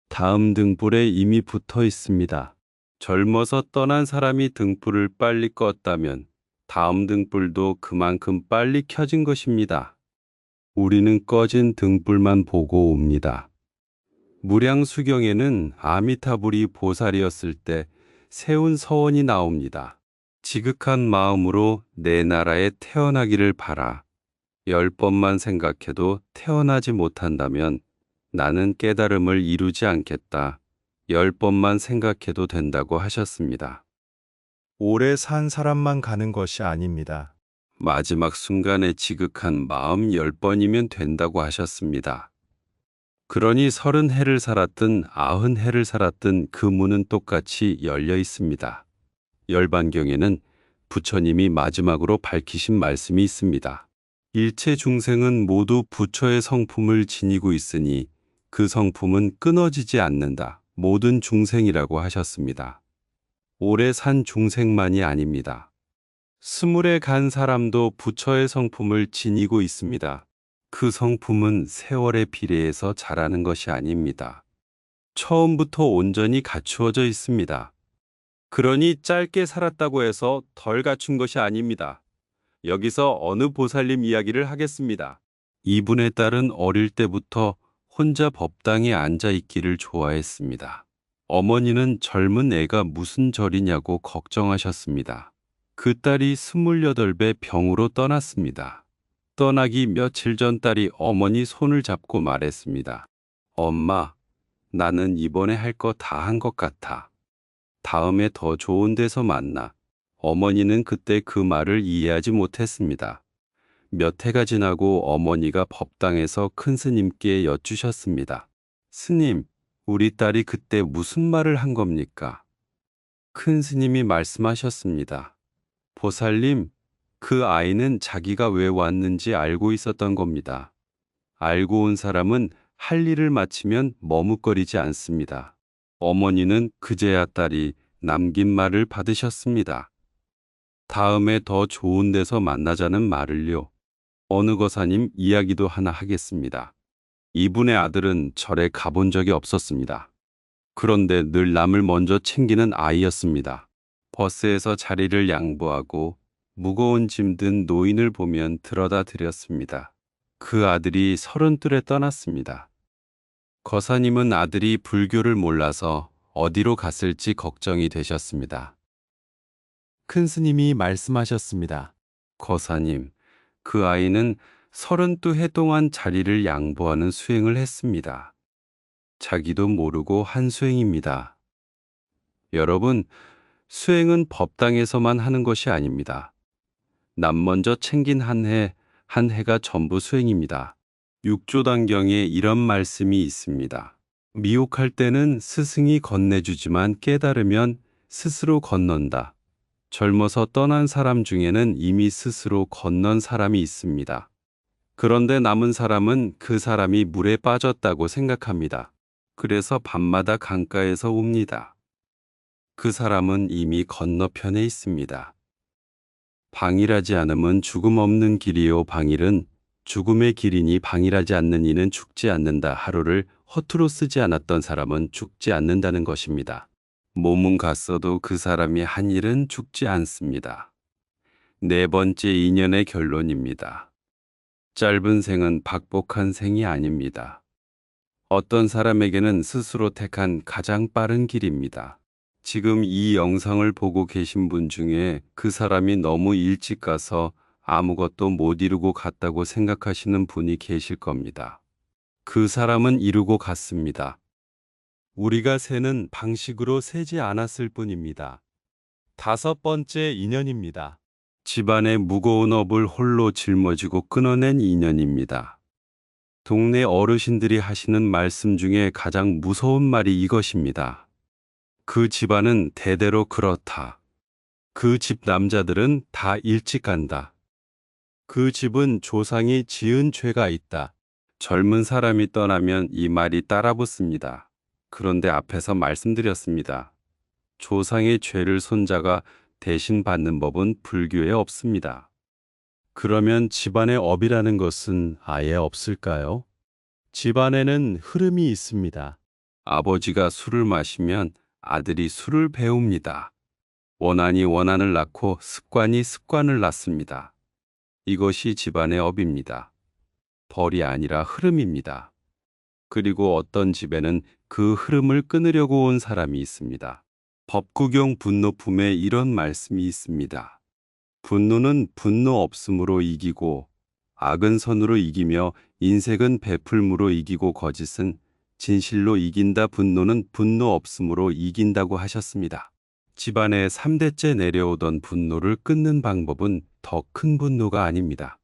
다음 등불에 이미 붙어 있습니다. 젊어서 떠난 사람이 등불을 빨리 껐다면 다음 등불도 그만큼 빨리 켜진 것입니다. 우리는 꺼진 등불만 보고 옵니다. 무량수경에는 아미타불이 보살이었을 때 세운 서원이 나옵니다. 지극한 마음으로 내 나라에 태어나기를 바라. 10번만 생각해도 태어나지 못한다면 나는 깨달음을 이루지 않겠다. 10번만 생각해도 된다고 하셨습니다. 오래 산 사람만 가는 것이 아닙니다. 마지막 순간에 지극한 마음 10번이면 된다고 하셨습니다. 그러니 30해를 살았든 90해를 살았든 그 문은 똑같이 열려 있습니다. 열반경에는 부처님이 마지막으로 밝히신 말씀이 있습니다. 일체 중생은 모두 부처의 성품을 지니고 있으니 그 성품은 끊어지지 않는다. 모든 중생이라고 하셨습니다. 오래 산 중생만이 아닙니다. 20에 간 사람도 부처의 성품을 지니고 있습니다. 그 성품은 세월에 비례해서 자라는 것이 아닙니다. 처음부터 온전히 갖추어져 있습니다. 그러니 짧게 살았다고 해서 덜 갖춘 것이 아닙니다. 여기서 어느 보살님 이야기를 하겠습니다. 이분의 딸은 어릴 때부터 혼자 법당에 앉아 있기를 좋아했습니다. 어머니는 젊은 애가 무슨 절이냐고 걱정하셨습니다. 그 딸이 28배 병으로 떠났습니다. 떠나기 며칠 전 딸이 어머니 손을 잡고 말했습니다. 엄마, 나는 이번에 할 거 다 한 것 같아. 다음에 더 좋은 데서 만나. 어머니는 그때 그 말을 이해하지 못했습니다. 몇 해가 지나고 어머니가 법당에서 큰 스님께 여쭈셨습니다. 스님, 우리 딸이 그때 무슨 말을 한 겁니까? 큰 스님이 말씀하셨습니다. 보살님, 그 아이는 자기가 왜 왔는지 알고 있었던 겁니다. 알고 온 사람은 할 일을 마치면 머뭇거리지 않습니다. 어머니는 그제야 딸이 남긴 말을 받으셨습니다. 다음에 더 좋은 데서 만나자는 말을요. 어느 거사님 이야기도 하나 하겠습니다. 이분의 아들은 절에 가본 적이 없었습니다. 그런데 늘 남을 먼저 챙기는 아이였습니다. 버스에서 자리를 양보하고 무거운 짐 든 노인을 보면 들어다 드렸습니다. 그 아들이 30에 떠났습니다. 거사님은 아들이 불교를 몰라서 어디로 갔을지 걱정이 되셨습니다. 큰 스님이 말씀하셨습니다. 거사님, 그 아이는 32해 동안 자리를 양보하는 수행을 했습니다. 자기도 모르고 한 수행입니다. 여러분, 수행은 법당에서만 하는 것이 아닙니다. 남 먼저 챙긴 한 해가 전부 수행입니다. 육조단경에 이런 말씀이 있습니다. 미혹할 때는 스승이 건네주지만 깨달으면 스스로 건넌다. 젊어서 떠난 사람 중에는 이미 스스로 건넌 사람이 있습니다. 그런데 남은 사람은 그 사람이 물에 빠졌다고 생각합니다. 그래서 밤마다 강가에서 웁니다. 그 사람은 이미 건너편에 있습니다. 방일하지 않음은 죽음 없는 길이요 방일은 죽음의 길이니 방일하지 않는 이는 죽지 않는다. 하루를 허투루 쓰지 않았던 사람은 죽지 않는다는 것입니다. 몸은 갔어도 그 사람이 한 일은 죽지 않습니다. 네 번째 인연의 결론입니다. 짧은 생은 박복한 생이 아닙니다. 어떤 사람에게는 스스로 택한 가장 빠른 길입니다. 지금 이 영상을 보고 계신 분 중에 그 사람이 너무 일찍 가서 아무것도 못 이루고 갔다고 생각하시는 분이 계실 겁니다. 그 사람은 이루고 갔습니다. 우리가 세는 방식으로 세지 않았을 뿐입니다. 5번째 인연입니다. 집안의 무거운 업을 홀로 짊어지고 끊어낸 인연입니다. 동네 어르신들이 하시는 말씀 중에 가장 무서운 말이 이것입니다. 그 집안은 대대로 그렇다. 그 집 남자들은 다 일찍 간다. 그 집은 조상이 지은 죄가 있다. 젊은 사람이 떠나면 이 말이 따라붙습니다. 그런데 앞에서 말씀드렸습니다. 조상의 죄를 손자가 대신 받는 법은 불교에 없습니다. 그러면 집안의 업이라는 것은 아예 없을까요? 집안에는 흐름이 있습니다. 아버지가 술을 마시면 아들이 술을 배웁니다. 원한이 원한을 낳고 습관이 습관을 낳습니다. 이것이 집안의 업입니다. 벌이 아니라 흐름입니다. 그리고 어떤 집에는 그 흐름을 끊으려고 온 사람이 있습니다. 법구경 분노품에 이런 말씀이 있습니다. 분노는 분노 없음으로 이기고 악은 선으로 이기며 인색은 베풀므로 이기고 거짓은 진실로 이긴다. 분노는 분노 없음으로 이긴다고 하셨습니다. 집안에 3대째 내려오던 분노를 끊는 방법은 더 큰 분노가 아닙니다.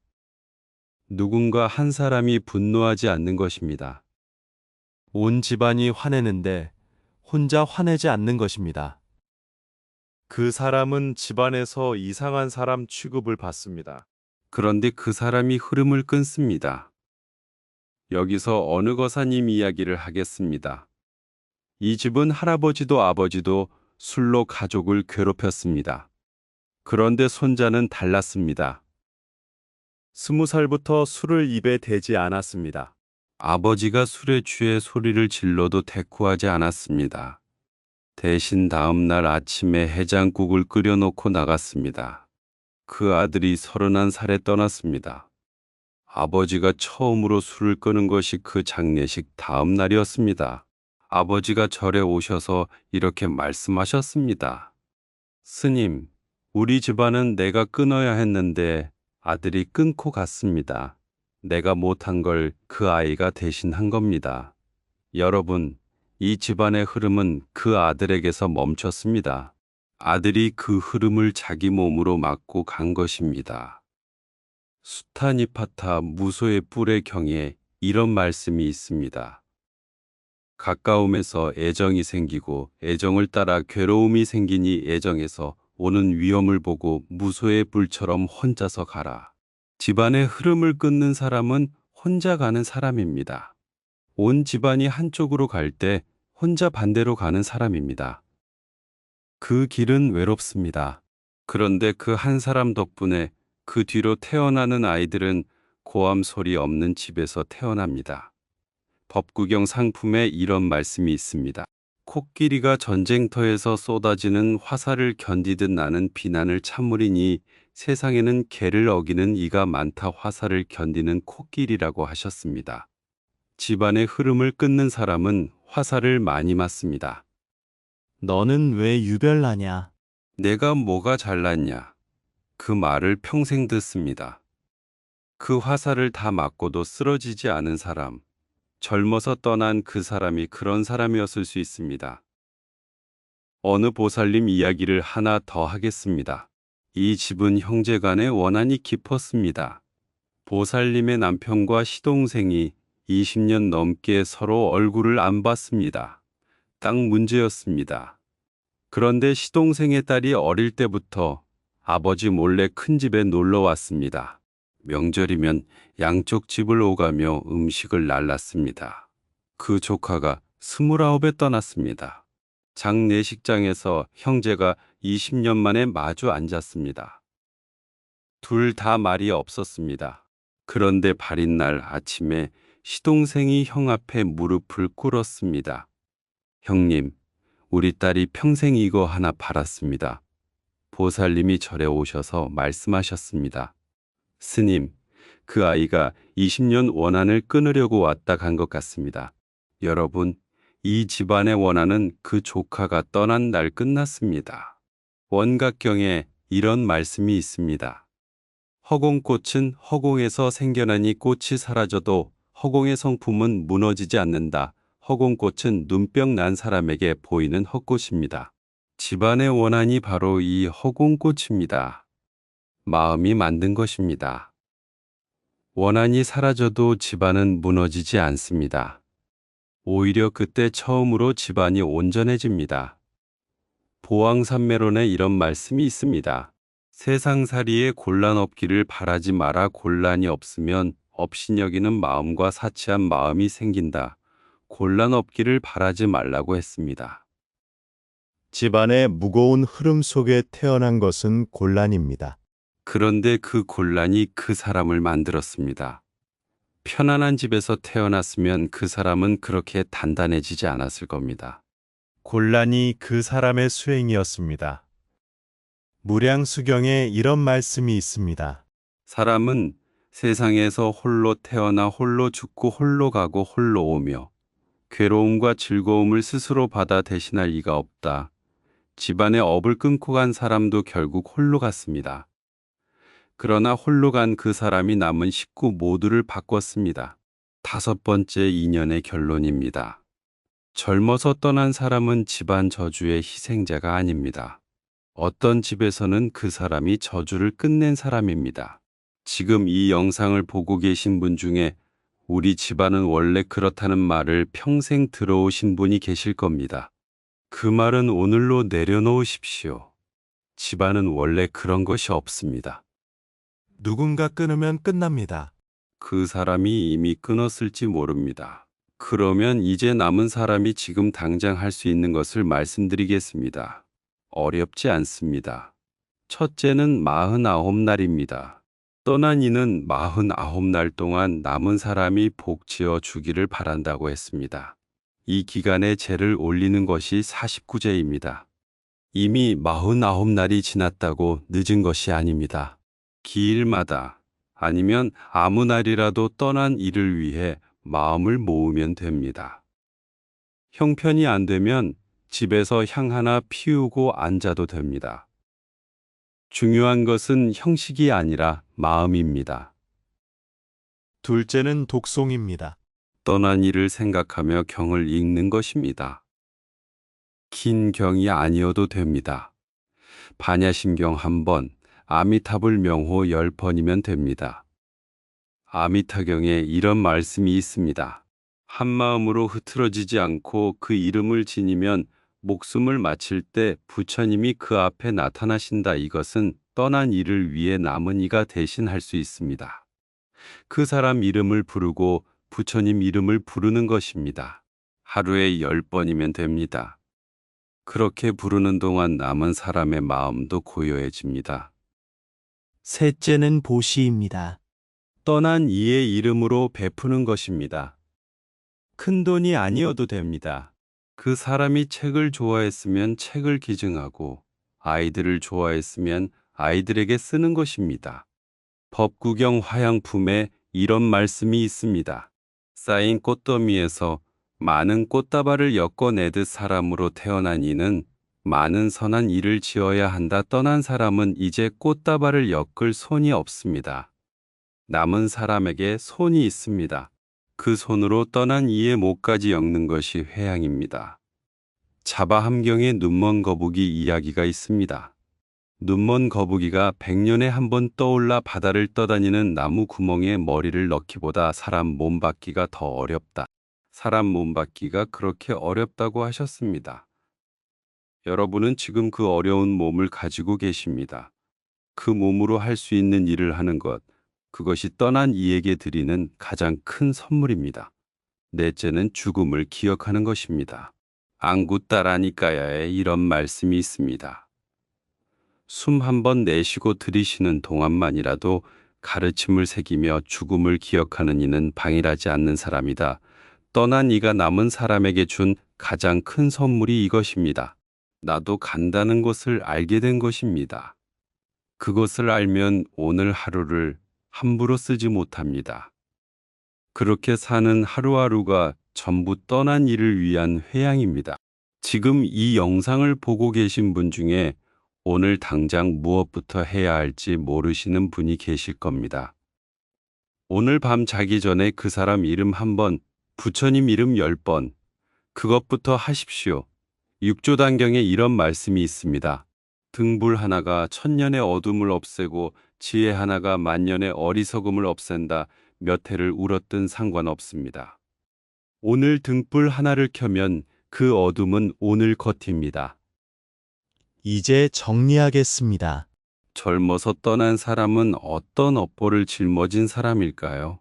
누군가 한 사람이 분노하지 않는 것입니다. 온 집안이 화내는데 혼자 화내지 않는 것입니다. 그 사람은 집안에서 이상한 사람 취급을 받습니다. 그런데 그 사람이 흐름을 끊습니다. 여기서 어느 거사님 이야기를 하겠습니다. 이 집은 할아버지도 아버지도 술로 가족을 괴롭혔습니다. 그런데 손자는 달랐습니다. 20살부터 술을 입에 대지 않았습니다. 아버지가 술에 취해 소리를 질러도 대꾸하지 않았습니다. 대신 다음 날 아침에 해장국을 끓여놓고 나갔습니다. 그 아들이 31살에 떠났습니다. 아버지가 처음으로 술을 끄는 것이 그 장례식 다음 날이었습니다. 아버지가 절에 오셔서 이렇게 말씀하셨습니다. 스님, 우리 집안은 내가 끊어야 했는데 아들이 끊고 갔습니다. 내가 못한 걸 그 아이가 대신 한 겁니다. 여러분, 이 집안의 흐름은 그 아들에게서 멈췄습니다. 아들이 그 흐름을 자기 몸으로 막고 간 것입니다. 수타니파타 무소의 뿔의 경에 이런 말씀이 있습니다. 가까움에서 애정이 생기고 애정을 따라 괴로움이 생기니 애정에서 오는 위험을 보고 무소의 불처럼 혼자서 가라. 집안의 흐름을 끊는 사람은 혼자 가는 사람입니다. 온 집안이 한쪽으로 갈 때 혼자 반대로 가는 사람입니다. 그 길은 외롭습니다. 그런데 그 한 사람 덕분에 그 뒤로 태어나는 아이들은 고함 소리 없는 집에서 태어납니다. 법구경 상품에 이런 말씀이 있습니다. 코끼리가 전쟁터에서 쏟아지는 화살을 견디듯 나는 비난을 참으리니 세상에는 개를 어기는 이가 많다. 화살을 견디는 코끼리라고 하셨습니다. 집안의 흐름을 끊는 사람은 화살을 많이 맞습니다. 너는 왜 유별나냐? 내가 뭐가 잘났냐? 그 말을 평생 듣습니다. 그 화살을 다 맞고도 쓰러지지 않은 사람, 젊어서 떠난 그 사람이 그런 사람이었을 수 있습니다. 어느 보살님 이야기를 하나 더 하겠습니다. 이 집은 형제간의 원한이 깊었습니다. 보살님의 남편과 시동생이 20년 넘게 서로 얼굴을 안 봤습니다. 딱 문제였습니다. 그런데 시동생의 딸이 어릴 때부터 아버지 몰래 큰 집에 놀러 왔습니다. 명절이면 양쪽 집을 오가며 음식을 날랐습니다. 그 조카가 29에 떠났습니다. 장례식장에서 형제가 20년 만에 마주 앉았습니다. 둘 다 말이 없었습니다. 그런데 발인 날 아침에 시동생이 형 앞에 무릎을 꿇었습니다. 형님, 우리 딸이 평생 이거 하나 바랐습니다. 보살님이 절에 오셔서 말씀하셨습니다. 스님, 그 아이가 20년 원한을 끊으려고 왔다 간 것 같습니다. 여러분, 이 집안의 원한은 그 조카가 떠난 날 끝났습니다. 원각경에 이런 말씀이 있습니다. 허공꽃은 허공에서 생겨나니 꽃이 사라져도 허공의 성품은 무너지지 않는다. 허공꽃은 눈병 난 사람에게 보이는 헛꽃입니다. 집안의 원한이 바로 이 허공꽃입니다. 마음이 만든 것입니다. 원한이 사라져도 집안은 무너지지 않습니다. 오히려 그때 처음으로 집안이 온전해집니다. 보왕산매론에 이런 말씀이 있습니다. 세상살이에 곤란 없기를 바라지 마라. 곤란이 없으면 업신여기는 마음과 사치한 마음이 생긴다. 곤란 없기를 바라지 말라고 했습니다. 집안의 무거운 흐름 속에 태어난 것은 곤란입니다. 그런데 그 곤란이 그 사람을 만들었습니다. 편안한 집에서 태어났으면 그 사람은 그렇게 단단해지지 않았을 겁니다. 곤란이 그 사람의 수행이었습니다. 무량수경에 이런 말씀이 있습니다. 사람은 세상에서 홀로 태어나 홀로 죽고 홀로 가고 홀로 오며 괴로움과 즐거움을 스스로 받아 대신할 이가 없다. 집안의 업을 끊고 간 사람도 결국 홀로 갔습니다. 그러나 홀로 간 그 사람이 남은 식구 모두를 바꿨습니다. 5번째 인연의 결론입니다. 젊어서 떠난 사람은 집안 저주의 희생자가 아닙니다. 어떤 집에서는 그 사람이 저주를 끝낸 사람입니다. 지금 이 영상을 보고 계신 분 중에 우리 집안은 원래 그렇다는 말을 평생 들어오신 분이 계실 겁니다. 그 말은 오늘로 내려놓으십시오. 집안은 원래 그런 것이 없습니다. 누군가 끊으면 끝납니다. 그 사람이 이미 끊었을지 모릅니다. 그러면 이제 남은 사람이 지금 당장 할 수 있는 것을 말씀드리겠습니다. 어렵지 않습니다. 첫째는 49날입니다. 떠난 이는 49날 동안 남은 사람이 복지어 주기를 바란다고 했습니다. 이 기간에 제를 올리는 것이 49제입니다. 이미 49날이 지났다고 늦은 것이 아닙니다. 기일마다 아니면 아무 날이라도 떠난 이를 위해 마음을 모으면 됩니다. 형편이 안 되면 집에서 향 하나 피우고 앉아도 됩니다. 중요한 것은 형식이 아니라 마음입니다. 둘째는 독송입니다. 떠난 이를 생각하며 경을 읽는 것입니다. 긴 경이 아니어도 됩니다. 반야심경 1번, 아미타불 명호 10번이면 됩니다. 아미타경에 이런 말씀이 있습니다. 한 마음으로 흐트러지지 않고 그 이름을 지니면 목숨을 마칠 때 부처님이 그 앞에 나타나신다. 이것은 떠난 이를 위해 남은 이가 대신할 수 있습니다. 그 사람 이름을 부르고 부처님 이름을 부르는 것입니다. 하루에 10번이면 됩니다. 그렇게 부르는 동안 남은 사람의 마음도 고요해집니다. 셋째는 보시입니다. 떠난 이의 이름으로 베푸는 것입니다. 큰 돈이 아니어도 됩니다. 그 사람이 책을 좋아했으면 책을 기증하고 아이들을 좋아했으면 아이들에게 쓰는 것입니다. 법구경 화양품에 이런 말씀이 있습니다. 쌓인 꽃더미에서 많은 꽃다발을 엮어내듯 사람으로 태어난 이는 많은 선한 일을 지어야 한다. 떠난 사람은 이제 꽃다발을 엮을 손이 없습니다. 남은 사람에게 손이 있습니다. 그 손으로 떠난 이의 목까지 엮는 것이 회양입니다. 자바함경에 눈먼 거북이 이야기가 있습니다. 눈먼 거북이가 100년에 한 번 떠올라 바다를 떠다니는 나무 구멍에 머리를 넣기보다 사람 몸 받기가 더 어렵다. 사람 몸 받기가 그렇게 어렵다고 하셨습니다. 여러분은 지금 그 어려운 몸을 가지고 계십니다. 그 몸으로 할 수 있는 일을 하는 것, 그것이 떠난 이에게 드리는 가장 큰 선물입니다. 넷째는 죽음을 기억하는 것입니다. 앙구따라니까야에 이런 말씀이 있습니다. 숨 한 번 내쉬고 들이쉬는 동안만이라도 가르침을 새기며 죽음을 기억하는 이는 방일하지 않는 사람이다. 떠난 이가 남은 사람에게 준 가장 큰 선물이 이것입니다. 나도 간다는 것을 알게 된 것입니다. 그것을 알면 오늘 하루를 함부로 쓰지 못합니다. 그렇게 사는 하루하루가 전부 떠난 이를 위한 회양입니다. 지금 이 영상을 보고 계신 분 중에 오늘 당장 무엇부터 해야 할지 모르시는 분이 계실 겁니다. 오늘 밤 자기 전에 그 사람 이름 1번, 부처님 이름 10번, 그것부터 하십시오. 육조단경에 이런 말씀이 있습니다. 등불 하나가 천년의 어둠을 없애고 지혜 하나가 만년의 어리석음을 없앤다. 몇 해를 울었든 상관없습니다. 오늘 등불 하나를 켜면 그 어둠은 오늘 겉입니다. 이제 정리하겠습니다. 젊어서 떠난 사람은 어떤 업보를 짊어진 사람일까요?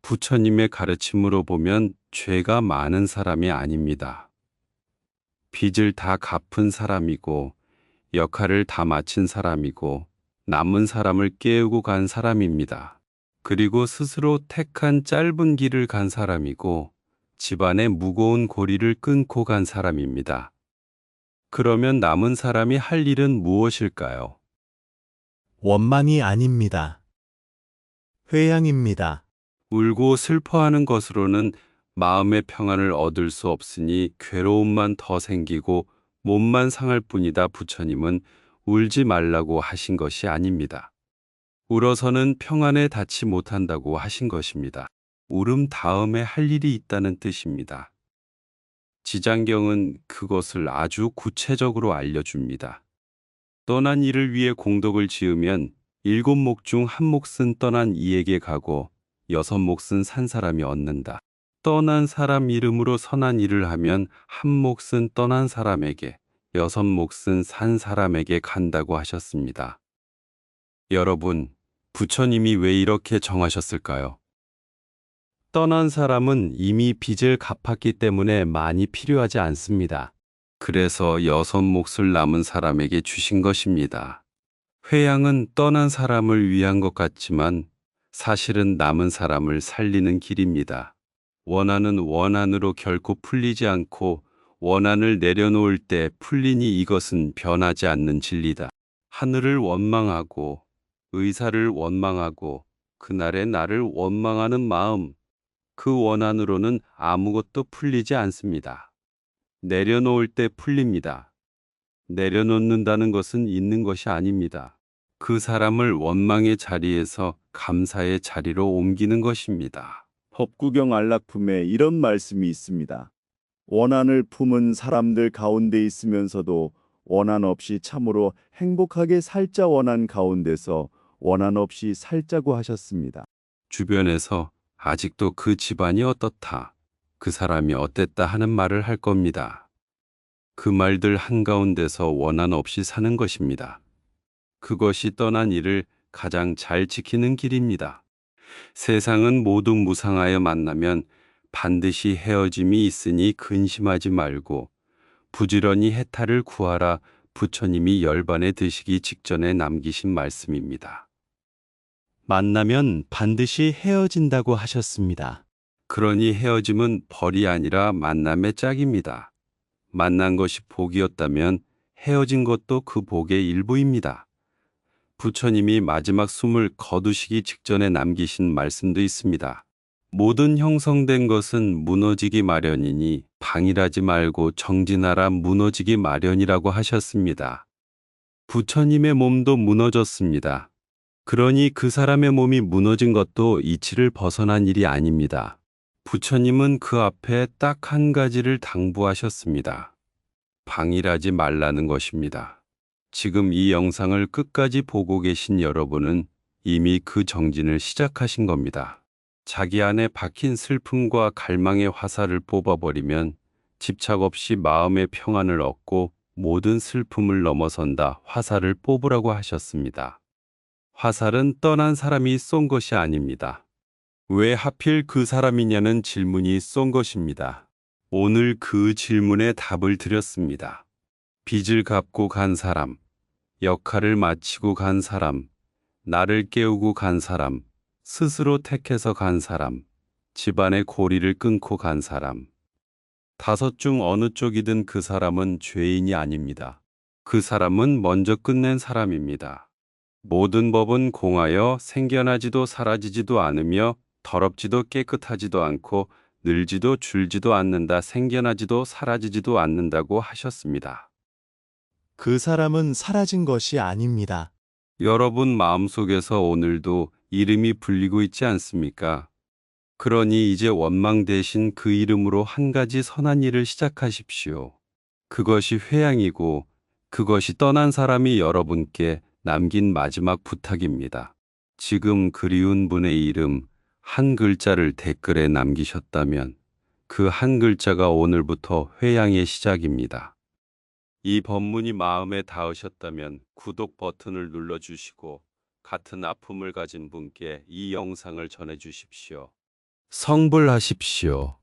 부처님의 가르침으로 보면 죄가 많은 사람이 아닙니다. 빚을 다 갚은 사람이고 역할을 다 마친 사람이고 남은 사람을 깨우고 간 사람입니다. 그리고 스스로 택한 짧은 길을 간 사람이고 집안의 무거운 고리를 끊고 간 사람입니다. 그러면 남은 사람이 할 일은 무엇일까요? 원망이 아닙니다. 회양입니다. 울고 슬퍼하는 것으로는 마음의 평안을 얻을 수 없으니 괴로움만 더 생기고 몸만 상할 뿐이다. 부처님은 울지 말라고 하신 것이 아닙니다. 울어서는 평안에 닿지 못한다고 하신 것입니다. 울음 다음에 할 일이 있다는 뜻입니다. 지장경은 그것을 아주 구체적으로 알려줍니다. 떠난 이를 위해 공덕을 지으면 7목 중 1몫은 떠난 이에게 가고 6몫은 산 사람이 얻는다. 떠난 사람 이름으로 선한 일을 하면 1몫은 떠난 사람에게, 6몫은 산 사람에게 간다고 하셨습니다. 여러분, 부처님이 왜 이렇게 정하셨을까요? 떠난 사람은 이미 빚을 갚았기 때문에 많이 필요하지 않습니다. 그래서 6몫을 남은 사람에게 주신 것입니다. 회양은 떠난 사람을 위한 것 같지만 사실은 남은 사람을 살리는 길입니다. 원한은 원한으로 결코 풀리지 않고 원한을 내려놓을 때 풀리니 이것은 변하지 않는 진리다. 하늘을 원망하고 의사를 원망하고 그날의 나를 원망하는 마음, 그 원한으로는 아무것도 풀리지 않습니다. 내려놓을 때 풀립니다. 내려놓는다는 것은 있는 것이 아닙니다. 그 사람을 원망의 자리에서 감사의 자리로 옮기는 것입니다. 법구경 안락품에 이런 말씀이 있습니다. 원한을 품은 사람들 가운데 있으면서도 원한 없이 참으로 행복하게 살자 원한 가운데서 원한 없이 살자고 하셨습니다. 주변에서 아직도 그 집안이 어떻다, 그 사람이 어땠다 하는 말을 할 겁니다. 그 말들 한가운데서 원한 없이 사는 것입니다. 그것이 떠난 이를 가장 잘 지키는 길입니다. 세상은 모두 무상하여 만나면 반드시 헤어짐이 있으니 근심하지 말고 부지런히 해탈을 구하라. 부처님이 열반에 드시기 직전에 남기신 말씀입니다. 만나면 반드시 헤어진다고 하셨습니다. 그러니 헤어짐은 벌이 아니라 만남의 짝입니다. 만난 것이 복이었다면 헤어진 것도 그 복의 일부입니다. 부처님이 마지막 숨을 거두시기 직전에 남기신 말씀도 있습니다. 모든 형성된 것은 무너지기 마련이니 방일하지 말고 정진하라. 무너지기 마련이라고 하셨습니다. 부처님의 몸도 무너졌습니다. 그러니 그 사람의 몸이 무너진 것도 이치를 벗어난 일이 아닙니다. 부처님은 그 앞에 딱 한 가지를 당부하셨습니다. 방일하지 말라는 것입니다. 지금 이 영상을 끝까지 보고 계신 여러분은 이미 그 정진을 시작하신 겁니다. 자기 안에 박힌 슬픔과 갈망의 화살을 뽑아버리면 집착 없이 마음의 평안을 얻고 모든 슬픔을 넘어선다. 화살을 뽑으라고 하셨습니다. 화살은 떠난 사람이 쏜 것이 아닙니다. 왜 하필 그 사람이냐는 질문이 쏜 것입니다. 오늘 그 질문에 답을 드렸습니다. 빚을 갚고 간 사람, 역할을 마치고 간 사람, 나를 깨우고 간 사람, 스스로 택해서 간 사람, 집안의 고리를 끊고 간 사람. 다섯 중 어느 쪽이든 그 사람은 죄인이 아닙니다. 그 사람은 먼저 끝낸 사람입니다. 모든 법은 공하여 생겨나지도 사라지지도 않으며 더럽지도 깨끗하지도 않고 늘지도 줄지도 않는다. 생겨나지도 사라지지도 않는다고 하셨습니다. 그 사람은 사라진 것이 아닙니다. 여러분 마음속에서 오늘도 이름이 불리고 있지 않습니까? 그러니 이제 원망 대신 그 이름으로 한 가지 선한 일을 시작하십시오. 그것이 회양이고 그것이 떠난 사람이 여러분께 남긴 마지막 부탁입니다. 지금 그리운 분의 이름 한 글자를 댓글에 남기셨다면 그 한 글자가 오늘부터 회양의 시작입니다. 이 법문이 마음에 닿으셨다면 구독 버튼을 눌러주시고 같은 아픔을 가진 분께 이 영상을 전해주십시오. 성불하십시오.